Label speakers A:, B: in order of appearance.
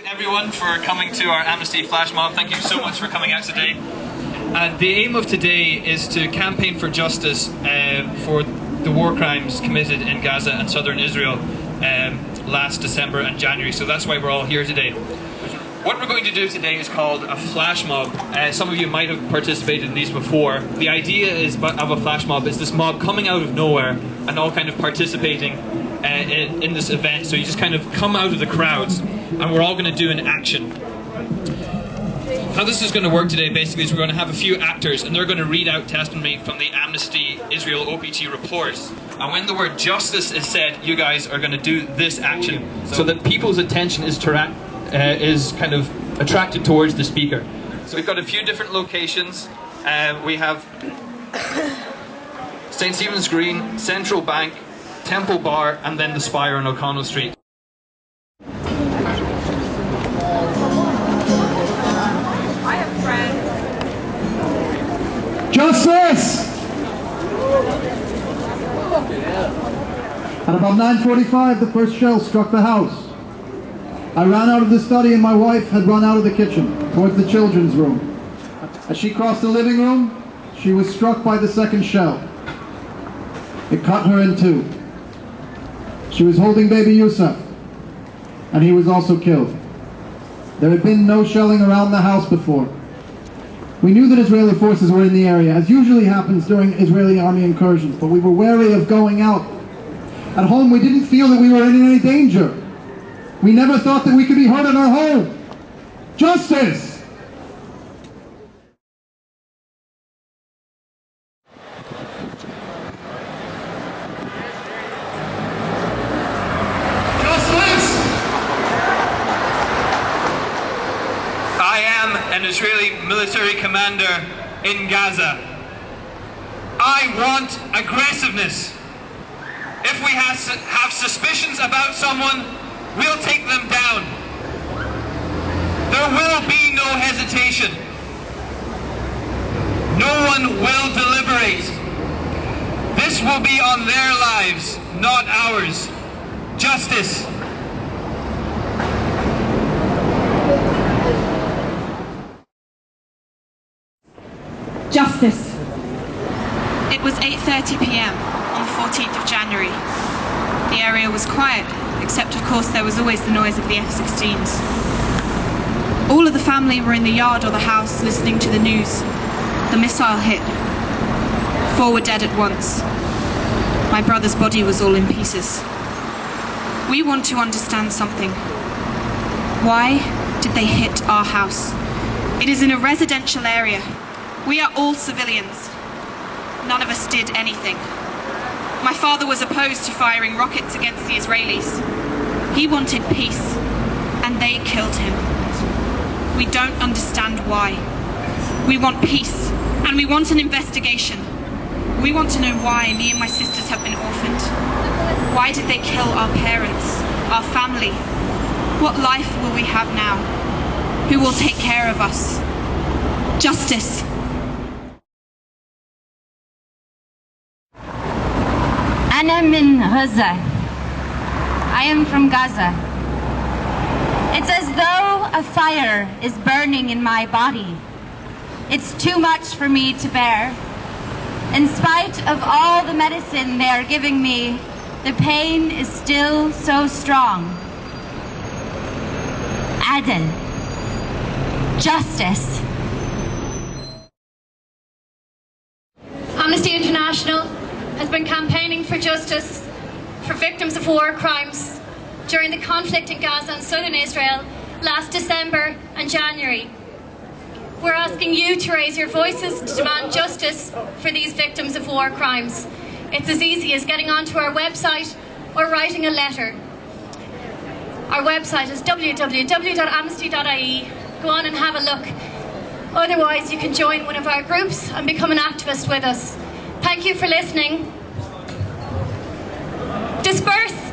A: Everyone for coming to our Amnesty Flashmob. Thank you so much for coming out today. And the aim of today is to campaign for justice for the war crimes committed in Gaza and southern Israel last December and January. So that's why we're all here today. What we're going to do today is called a flash mob. Some of you might have participated in these before. The idea of a flash mob is this mob coming out of nowhere and all kind of participating in this event. So you just kind of come out of the crowds and we're all going to do an action. How this is going to work today basically is we're going to have a few actors and they're going to read out testimony from the Amnesty Israel OPT reports. And when the word justice is said, you guys are going to do this action so that people's attention is kind of attracted towards the speaker. So we've got a few different locations. We have St. Stephen's Green, Central Bank, Temple Bar, and then the Spire on O'Connell Street.
B: I have friends.
C: Justice! At about 9:45, the first shell struck the house. I ran out of the study and my wife had run out of the kitchen towards the children's room. As she crossed the living room, she was struck by the second shell. It cut her in two. She was holding baby Yusuf, and he was also killed. There had been no shelling around the house before. We knew that Israeli forces were in the area, as usually happens during Israeli army incursions, but we were wary of going out. At home, we didn't feel that we were in any danger. We never thought that we could be hurt in our home. Justice!
A: I am an Israeli military commander in Gaza. I want aggressiveness. If we have suspicions about someone, we'll take them down. There will be no hesitation. No one will deliberate. This will be on their lives, not ours. Justice.
B: Justice.
D: It was 8:30 p.m. on the 14th of January. The area was quiet, except of course there was always the noise of the F-16s. All of the family were in the yard or the house listening to the news. The missile hit. 4 were dead at once. My brother's body was all in pieces. We want to understand something. Why did they hit our house? It is in a residential area. We are all civilians. None of us did anything. My father was opposed to firing rockets against the Israelis. He wanted peace, and they killed him. We don't understand why. We want peace, and we want an investigation. We want to know why me and my sisters have been orphaned. Why did they kill our parents, our family? What life will we have now? Who will take care of us? Justice.
E: أنا من غزة. I am from Gaza. It's as though a fire is burning in my body. It's too much for me to bear. In spite of all the medicine they are giving me, the pain is still so strong. Adil. Justice.
F: Amnesty International has been campaigning for justice for victims of war crimes during the conflict in Gaza and southern Israel last December and January. We're asking you to raise your voices to demand justice for these victims of war crimes. It's as easy as getting onto our website or writing a letter. Our website is www.amnesty.ie. Go on and have a look. Otherwise, you can join one of our groups and become an activist with us. Thank you for listening. Disperse!